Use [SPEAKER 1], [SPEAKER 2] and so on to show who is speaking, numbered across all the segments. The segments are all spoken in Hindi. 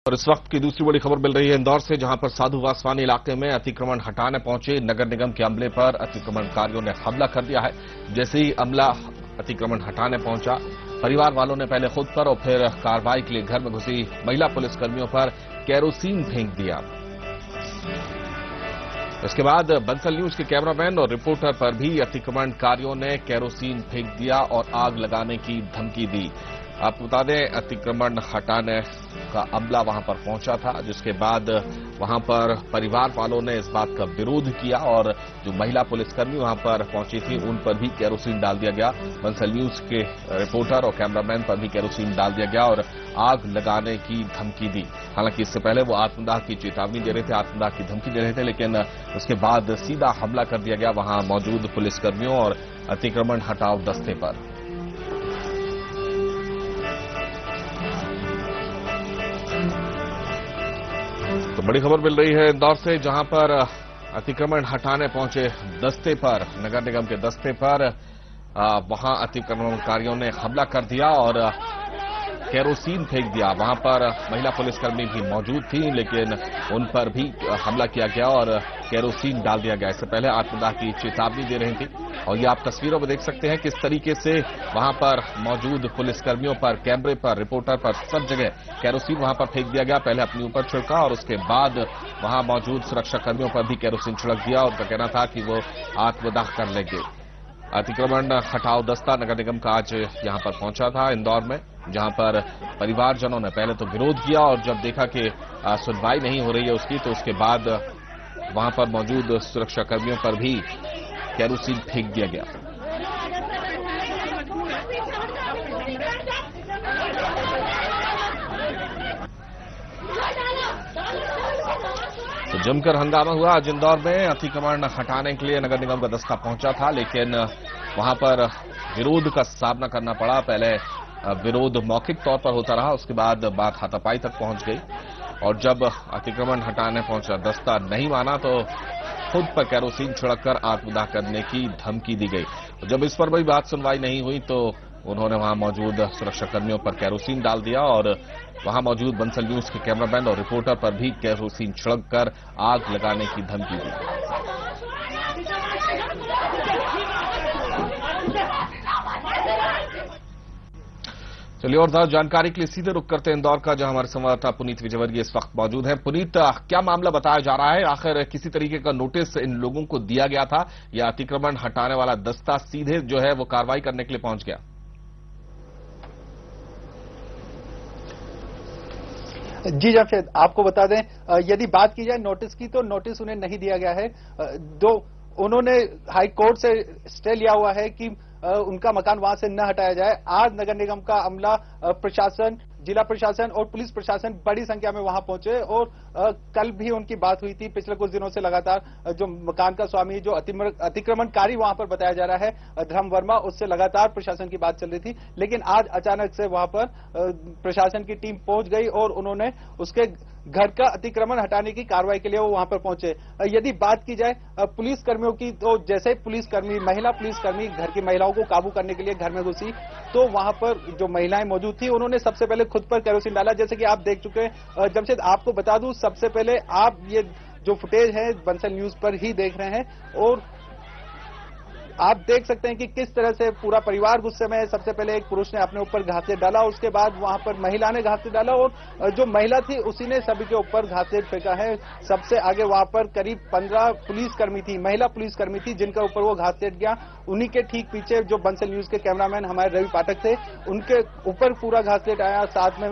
[SPEAKER 1] और इस वक्त की दूसरी बड़ी खबर मिल रही है इंदौर से, जहां पर साधु वासवानी इलाके में अतिक्रमण हटाने पहुंचे नगर निगम के अमले पर अतिक्रमणकारियों ने हमला कर दिया है। जैसे ही अमला अतिक्रमण हटाने पहुंचा, परिवार वालों ने पहले खुद पर और फिर कार्रवाई के लिए घर में घुसी महिला पुलिसकर्मियों पर केरोसिन फेंक दिया। इसके बाद बंसल न्यूज के कैमरामैन और रिपोर्टर पर भी अतिक्रमणकारियों ने केरोसिन फेंक दिया और आग लगाने की धमकी दी। आपको बता दें, अतिक्रमण हटाने का अमला वहां पर पहुंचा था, जिसके बाद वहां पर परिवार वालों ने इस बात का विरोध किया और जो महिला पुलिसकर्मी वहां पर पहुंची थी उन पर भी केरोसिन डाल दिया गया। बंसल न्यूज के रिपोर्टर और कैमरामैन पर भी केरोसिन डाल दिया गया और आग लगाने की धमकी दी। हालांकि इससे पहले वो आत्मदाह की चेतावनी दे रहे थे, आत्मदाह की धमकी दे रहे थे, लेकिन उसके बाद सीधा हमला कर दिया गया वहां मौजूद पुलिसकर्मियों और अतिक्रमण हटाओ दस्ते पर। तो बड़ी खबर मिल रही है इंदौर से, जहां पर अतिक्रमण हटाने पहुंचे दस्ते पर, नगर निगम के दस्ते पर वहां अतिक्रमणकारियों ने हमला कर दिया और केरोसिन फेंक दिया। वहां पर महिला पुलिसकर्मी भी मौजूद थी, लेकिन उन पर भी हमला किया गया और केरोसिन डाल दिया गया। इससे पहले आत्मदाह की चेतावनी दे रही थी और ये आप तस्वीरों में देख सकते हैं किस तरीके से वहां पर मौजूद पुलिसकर्मियों पर, कैमरे पर, रिपोर्टर पर, सब जगह केरोसिन वहां पर फेंक दिया गया। पहले अपने ऊपर छिड़का और उसके बाद वहां मौजूद सुरक्षाकर्मियों पर भी केरोसिन छिड़क दिया। उनका कहना था कि वो आत्मदाह कर लेंगे। अतिक्रमण हटाओ दस्ता नगर निगम का आज यहां पर पहुंचा था इंदौर में, जहां पर परिवारजनों ने पहले तो विरोध किया और जब देखा कि सुनवाई नहीं हो रही है उसकी, तो उसके बाद वहां पर मौजूद सुरक्षाकर्मियों पर भी केरोसिन फेंक दिया गया। तो जमकर हंगामा हुआ आज इंदौर में। अतिक्रमण हटाने के लिए नगर निगम का दस्ता पहुंचा था, लेकिन वहां पर विरोध का सामना करना पड़ा। पहले विरोध मौखिक तौर पर होता रहा, उसके बाद बात हाथापाई तक पहुंच गई और जब अतिक्रमण हटाने पहुंचा दस्ता नहीं माना तो खुद पर केरोसिन छिड़ककर आत्मदाह करने की धमकी दी गई। जब इस पर भी बात सुनवाई नहीं हुई तो उन्होंने वहां मौजूद सुरक्षाकर्मियों पर केरोसिन डाल दिया और वहां मौजूद बंसल न्यूज के कैमरामैन और रिपोर्टर पर भी केरोसिन छिड़ककर आग लगाने की धमकी दी। चलिए और ज्यादा जानकारी के लिए सीधे रुक करते हैं इंदौर का, जहां हमारे संवाददाता पुनीत विजयवर्गीय इस वक्त मौजूद हैं। पुनीत, क्या मामला बताया जा रहा है? आखिर किसी तरीके का नोटिस इन लोगों को दिया गया था या अतिक्रमण हटाने वाला दस्ता सीधे जो है वो कार्रवाई करने के लिए पहुंच गया?
[SPEAKER 2] जी जमशेद, आपको बता दें, यदि बात की जाए नोटिस की तो नोटिस उन्हें नहीं दिया गया है। उन्होंने हाई कोर्ट से स्टे लिया हुआ है कि उनका मकान वहां से न हटाया जाए। आज नगर निगम का अमला, प्रशासन, जिला प्रशासन और पुलिस प्रशासन बड़ी संख्या में वहां पहुंचे और कल भी उनकी बात हुई थी। पिछले कुछ दिनों से लगातार जो मकान का स्वामी, जो अतिक्रमणकारी वहां पर बताया जा रहा है धर्म वर्मा, उससे लगातार प्रशासन की बात चल रही थी। लेकिन आज अचानक से वहां पर प्रशासन की टीम पहुंच गई और उन्होंने उसके घर का अतिक्रमण हटाने की कार्रवाई के लिए वो वहां पर पहुंचे। यदि बात की जाए पुलिस कर्मियों की, तो जैसे पुलिसकर्मी, महिला पुलिसकर्मी घर की महिलाओं को काबू करने के लिए घर में घुसी तो वहां पर जो महिलाएं मौजूद थी उन्होंने सबसे पहले खुद पर केरोसिन डाला, जैसे कि आप देख चुके हैं। जमशेद, आपको बता दूं, सबसे पहले आप ये जो फुटेज है बंसल न्यूज पर ही देख रहे हैं और आप देख सकते हैं कि किस तरह से पूरा परिवार गुस्से में है। सबसे पहले एक पुरुष ने अपने ऊपर घासलेट डाला, उसके बाद वहां पर महिला ने घासलेट डाला और जो महिला थी उसी ने सभी के ऊपर घासलेट फेंका है। सबसे आगे वहां पर करीब 15 पुलिसकर्मी थी, महिला पुलिसकर्मी थी, जिनके ऊपर वो घासलेट गया। उन्हीं के ठीक पीछे जो बंसल न्यूज के कैमरामैन हमारे रवि पाठक थे, उनके ऊपर पूरा घासलेट आया। साथ में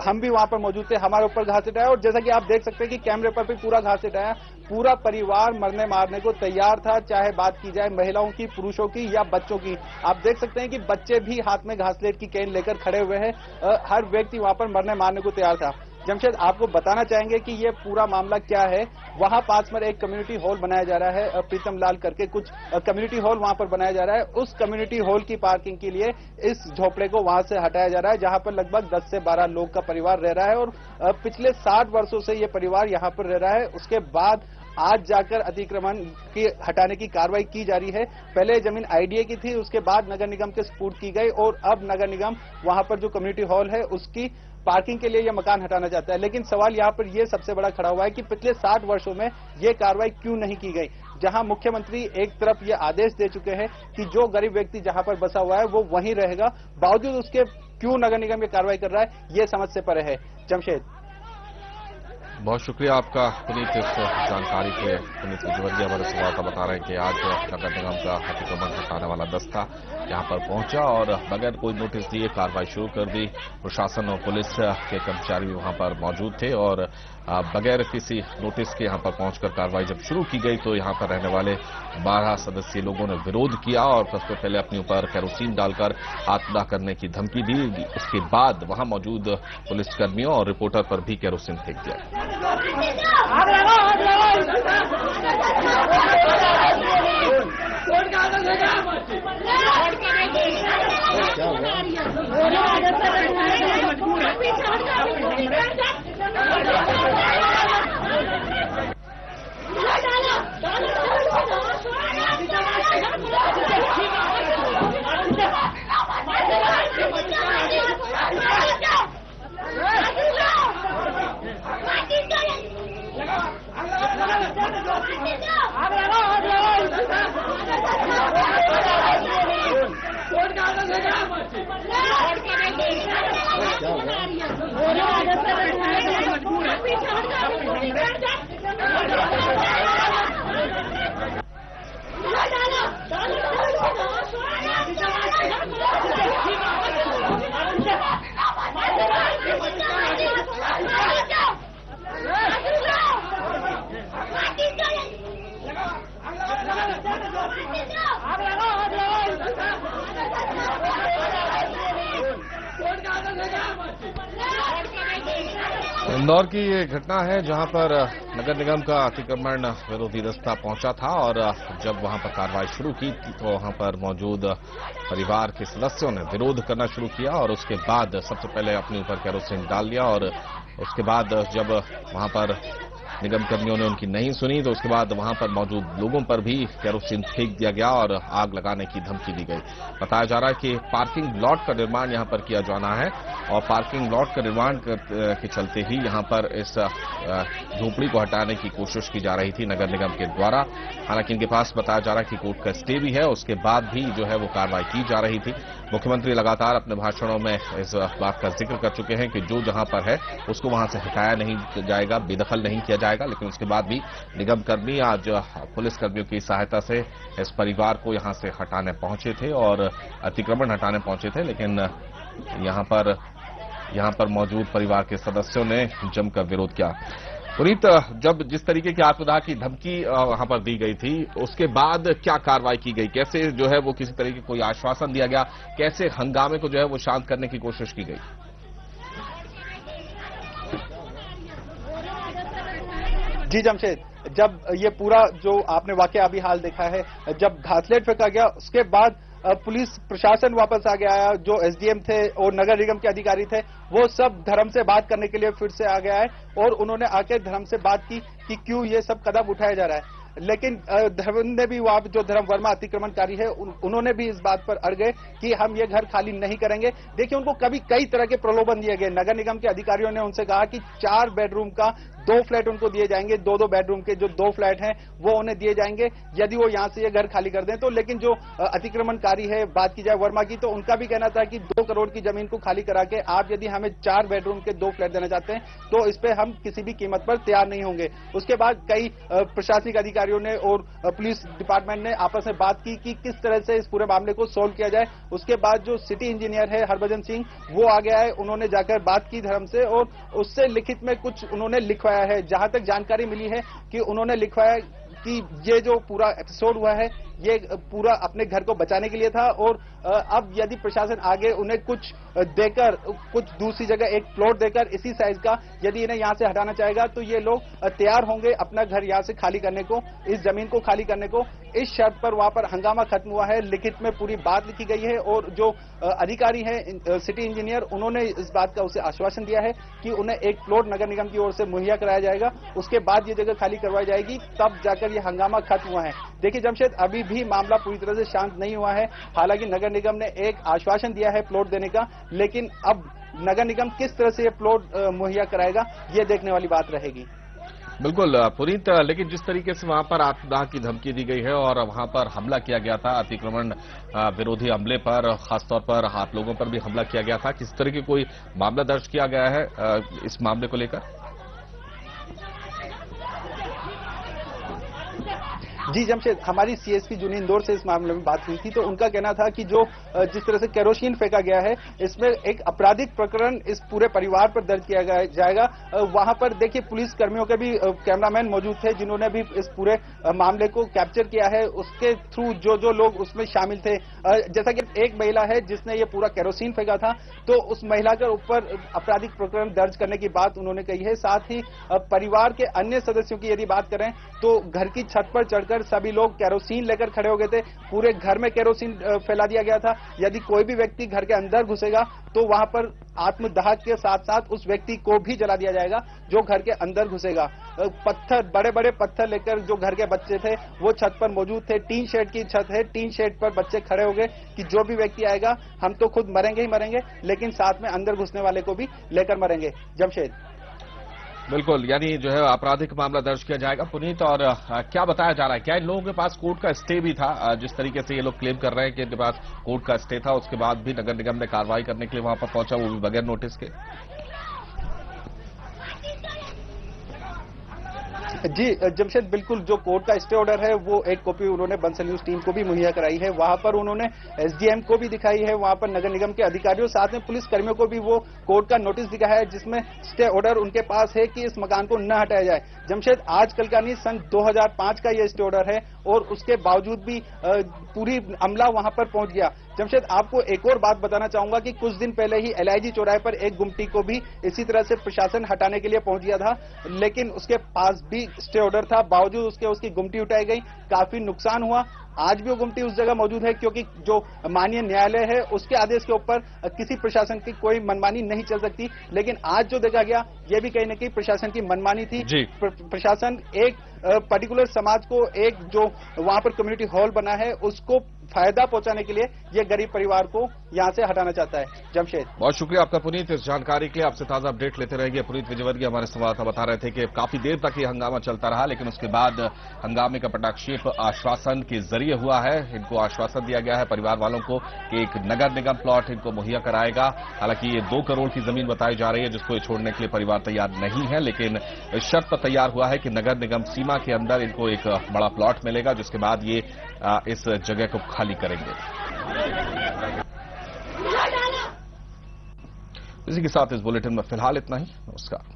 [SPEAKER 2] हम भी वहां पर मौजूद थे, हमारे ऊपर घासलेट आया और जैसा कि आप देख सकते हैं कि कैमरे पर भी पूरा घासलेट आया। पूरा परिवार मरने मारने को तैयार था, चाहे बात की जाए महिलाओं की, पुरुषों की या बच्चों की। आप देख सकते हैं कि बच्चे भी हाथ में घासलेट की केन लेकर खड़े हुए हैं। हर व्यक्ति वहां पर मरने मारने को तैयार था। जमशेद, आपको बताना चाहेंगे कि ये पूरा मामला क्या है। वहां पास में एक कम्युनिटी हॉल बनाया जा रहा है, प्रीतम लाल करके कुछ कम्युनिटी हॉल वहां पर बनाया जा रहा है। उस कम्युनिटी हॉल की पार्किंग के लिए इस झोपड़े को वहां से हटाया जा रहा है, जहां पर लगभग 10 से 12 लोग का परिवार रह रहा है और पिछले 60 वर्षों से ये परिवार यहां पर रह रहा है। उसके बाद आज जाकर अतिक्रमण की हटाने की कार्रवाई की जा रही है। पहले जमीन आईडीए की थी, उसके बाद नगर निगम के सपुर्द की गई और अब नगर निगम वहां पर जो कम्युनिटी हॉल है उसकी पार्किंग के लिए यह मकान हटाना चाहता है। लेकिन सवाल यहाँ पर यह सबसे बड़ा खड़ा हुआ है कि पिछले 60 वर्षों में यह कार्रवाई क्यों नहीं की गई, जहां मुख्यमंत्री एक तरफ यह आदेश दे चुके हैं कि जो गरीब व्यक्ति जहां पर बसा हुआ है वो वहीं रहेगा, बावजूद उसके क्यों नगर निगम ये कार्रवाई कर रहा है, ये समझ से परे है। जमशेद,
[SPEAKER 1] बहुत शुक्रिया आपका पुनीत इस जानकारी के लिए। पुनीत विजयवर्गीय हमारे संवाददाता बता रहे हैं कि आज नगर निगम का अतिक्रमण हटाने वाला दस्ता यहां पर पहुंचा और बगैर कोई नोटिस दिए कार्रवाई शुरू कर दी। प्रशासन और पुलिस के कर्मचारी वहां पर मौजूद थे और बगैर किसी नोटिस के यहां पर पहुंचकर कार्रवाई जब शुरू की गई तो यहां पर रहने वाले 12 सदस्यीय लोगों ने विरोध किया और सबसे पहले अपने ऊपर केरोसिन डालकर आत्मदाह करने की धमकी दी। उसके बाद वहां मौजूद पुलिसकर्मियों और रिपोर्टर पर भी केरोसिन फेंक दिया। इंदौर की ये घटना है जहां पर नगर निगम का अतिक्रमण विरोधी दस्ता पहुंचा था और जब वहां पर कार्रवाई शुरू की तो वहां पर मौजूद परिवार के सदस्यों ने विरोध करना शुरू किया और उसके बाद सबसे पहले अपने ऊपर केरोसिन डाल दिया और उसके बाद जब वहां पर निगम कर्मियों ने उनकी नहीं सुनी तो उसके बाद वहां पर मौजूद लोगों पर भी केरोसिन फेंक दिया गया और आग लगाने की धमकी दी गई। बताया जा रहा है कि पार्किंग लॉट का निर्माण यहां पर किया जाना है और पार्किंग लॉट का निर्माण के चलते ही यहां पर इस झोपड़ी को हटाने की कोशिश की जा रही थी नगर निगम के द्वारा। हालांकि इनके पास बताया जा रहा है कि कोर्ट का स्टे भी है, उसके बाद भी जो है वो कार्रवाई की जा रही थी। मुख्यमंत्री लगातार अपने भाषणों में इस बात का जिक्र कर चुके हैं कि जो जहां पर है उसको वहां से हटाया नहीं जाएगा, बेदखल नहीं किया जाएगा। लेकिन उसके बाद भी निगम कर्मी आज पुलिस कर्मियों की सहायता से इस परिवार को यहां से हटाने पहुंचे थे और अतिक्रमण हटाने पहुंचे थे। लेकिन यहां पर मौजूद परिवार के सदस्यों ने जमकर विरोध किया। पुनीत, जब जिस तरीके की आत्मदाह की धमकी वहां पर दी गई थी उसके बाद क्या कार्रवाई की गई, कैसे जो है वो किसी तरीके कोई आश्वासन दिया गया, कैसे हंगामे को जो है वो शांत करने की कोशिश की गई?
[SPEAKER 2] जी जमशेद, जब ये पूरा जो आपने वाकया अभी हाल देखा है, जब घासलेट फेंका गया उसके बाद पुलिस प्रशासन वापस आ गया, जो एसडीएम थे और नगर निगम के अधिकारी थे वो सब धर्म से बात करने के लिए फिर से आ गया है और उन्होंने आके धर्म से बात की कि क्यों ये सब कदम उठाया जा रहा है। लेकिन धर्म ने भी, वहां जो धर्म वर्मा अतिक्रमणकारी है उन्होंने भी इस बात पर अड़ गए कि हम ये घर खाली नहीं करेंगे। देखिए, उनको कई तरह के प्रलोभन दिए गए। नगर निगम के अधिकारियों ने उनसे कहा कि 4 बेडरूम का 2 फ्लैट उनको दिए जाएंगे, 2-2 बेडरूम के जो 2 फ्लैट हैं वो उन्हें दिए जाएंगे यदि वो यहां से ये घर खाली कर दें तो। लेकिन जो अतिक्रमणकारी है, बात की जाए वर्मा की, तो उनका भी कहना था कि 2 करोड़ की जमीन को खाली करा के आप यदि हमें 4 बेडरूम के 2 फ्लैट देना चाहते हैं तो इस पे हम किसी भी कीमत पर तैयार नहीं होंगे। उसके बाद कई प्रशासनिक अधिकारियों ने और पुलिस डिपार्टमेंट ने आपस में बात की कि किस तरह से इस पूरे मामले को सोल्व किया जाए। उसके बाद जो सिटी इंजीनियर है हरभजन सिंह, वो आ गया है, उन्होंने जाकर बात की धर्म से और उससे लिखित में कुछ उन्होंने लिखवाया है। जहां तक जानकारी मिली है कि उन्होंने लिखवाया कि ये जो पूरा एपिसोड हुआ है ये पूरा अपने घर को बचाने के लिए था और अब यदि प्रशासन आगे उन्हें कुछ देकर, कुछ दूसरी जगह एक प्लॉट देकर इसी साइज का यदि इन्हें यहां से हटाना चाहेगा तो ये लोग तैयार होंगे अपना घर यहां से खाली करने को, इस जमीन को खाली करने को। इस शर्त पर वहां पर हंगामा खत्म हुआ है, लिखित में पूरी बात लिखी गई है और जो अधिकारी है सिटी इंजीनियर, उन्होंने इस बात का उसे आश्वासन दिया है कि उन्हें एक प्लॉट नगर निगम की ओर से मुहैया कराया जाएगा, उसके बाद ये जगह खाली करवाई जाएगी, तब जाकर ये हंगामा खत्म हुआ है। देखिए जमशेद, अभी भी मामला पूरी तरह से शांत नहीं हुआ है। हालांकि नगर निगम ने एक आश्वासन दिया है प्लॉट देने का, लेकिन अब नगर निगम किस तरह से ये प्लॉट मुहैया कराएगा, ये देखने वाली बात रहेगी।
[SPEAKER 1] बिल्कुल पुनीत, लेकिन जिस तरीके से वहां पर आत्मदाह की धमकी दी गई है और वहां पर हमला किया गया था, अतिक्रमण विरोधी हमले पर, खासतौर पर आप लोगों पर भी हमला किया गया था, किस तरह की कोई मामला दर्ज किया गया है इस मामले को लेकर?
[SPEAKER 2] जी जमशेद, हमारी सीएसपी जूनी इंदौर से इस मामले में बात हुई थी, तो उनका कहना था कि जो जिस तरह से केरोसिन फेंका गया है, इसमें एक आपराधिक प्रकरण इस पूरे परिवार पर दर्ज किया जाएगा। वहां पर देखिए पुलिस कर्मियों के भी कैमरामैन मौजूद थे जिन्होंने भी इस पूरे मामले को कैप्चर किया है। उसके थ्रू जो लोग उसमें शामिल थे, जैसा कि एक महिला है जिसने ये पूरा केरोसिन फेंका था, तो उस महिला के ऊपर आपराधिक प्रकरण दर्ज करने की बात उन्होंने कही है। साथ ही परिवार के अन्य सदस्यों की यदि बात करें तो घर की छत पर चढ़कर सभी लोग केरोसिन लेकर खड़े हो गए थे, पूरे घर में केरोसिन फैला दिया गया था। यदि कोई भी व्यक्ति घर के अंदर घुसेगा तो वहां पर आत्मदाह के साथ साथ उस व्यक्ति को भी जला दिया जाएगा जो घर के अंदर घुसेगा। पत्थर, बड़े बड़े पत्थर लेकर जो घर के बच्चे थे वो छत पर मौजूद थे। टीन शेड की छत है, टीन शेड पर बच्चे खड़े हो गए कि जो भी व्यक्ति आएगा हम तो खुद मरेंगे ही मरेंगे, लेकिन साथ में अंदर घुसने वाले को भी लेकर मरेंगे। जमशेद,
[SPEAKER 1] बिल्कुल, यानी जो है आपराधिक मामला दर्ज किया जाएगा पुनीत। और क्या बताया जा रहा है, क्या इन लोगों के पास कोर्ट का स्टे भी था? जिस तरीके से ये लोग क्लेम कर रहे हैं कि इनके पास कोर्ट का स्टे था, उसके बाद भी नगर निगम ने कार्रवाई करने के लिए वहां पर पहुंचा, वो भी बगैर नोटिस के।
[SPEAKER 2] जी जमशेद, बिल्कुल, जो कोर्ट का स्टे ऑर्डर है वो एक कॉपी उन्होंने बंसल न्यूज टीम को भी मुहैया कराई है। वहां पर उन्होंने एसडीएम को भी दिखाई है, वहां पर नगर निगम के अधिकारियों साथ में पुलिस कर्मियों को भी वो कोर्ट का नोटिस दिखाया है जिसमें स्टे ऑर्डर उनके पास है कि इस मकान को न हटाया जाए। जमशेद, आजकल का नहीं, सन 2005 का ये स्टे ऑर्डर है और उसके बावजूद भी पूरी अमला वहां पर पहुंच गया। जमशेद, आपको एक और बात बताना चाहूंगा कि कुछ दिन पहले ही एलआईजी चौराहे पर एक गुमटी को भी इसी तरह से प्रशासन हटाने के लिए पहुंच गया था, लेकिन उसके पास भी स्टे ऑर्डर था, बावजूद उसके उसकी गुमटी उठाई गई, काफी नुकसान हुआ। आज भी वो गुमटी उस जगह मौजूद है क्योंकि जो माननीय न्यायालय है उसके आदेश के ऊपर किसी प्रशासन की कोई मनमानी नहीं चल सकती। लेकिन आज जो देखा गया ये भी कहीं न कहीं प्रशासन की मनमानी थी। प्रशासन एक पर्टिकुलर समाज को, एक जो वहां पर कम्युनिटी हॉल बना है उसको फायदा पहुंचाने के लिए ये गरीब परिवार को यहां से हटाना चाहता है। जमशेद,
[SPEAKER 1] बहुत शुक्रिया आपका पुनीत इस जानकारी के लिए। आपसे ताजा अपडेट लेते रहेंगे। पुनीत विजयवर्गीय हमारे संवाददाता बता रहे थे कि काफी देर तक ये हंगामा चलता रहा, लेकिन उसके बाद हंगामे का पटाक्षेप आश्वासन के जरिए हुआ है। इनको आश्वासन दिया गया है परिवार वालों को कि एक नगर निगम प्लॉट इनको मुहैया कराएगा। हालांकि ये 2 करोड़ की जमीन बताई जा रही है जिसको छोड़ने के लिए परिवार तैयार नहीं है, लेकिन शर्त तैयार हुआ है कि नगर निगम सीमा के अंदर इनको एक बड़ा प्लॉट मिलेगा, जिसके बाद ये इस जगह को खाली करेंगे। इसी के साथ इस बुलेटिन में फिलहाल इतना ही। नमस्कार।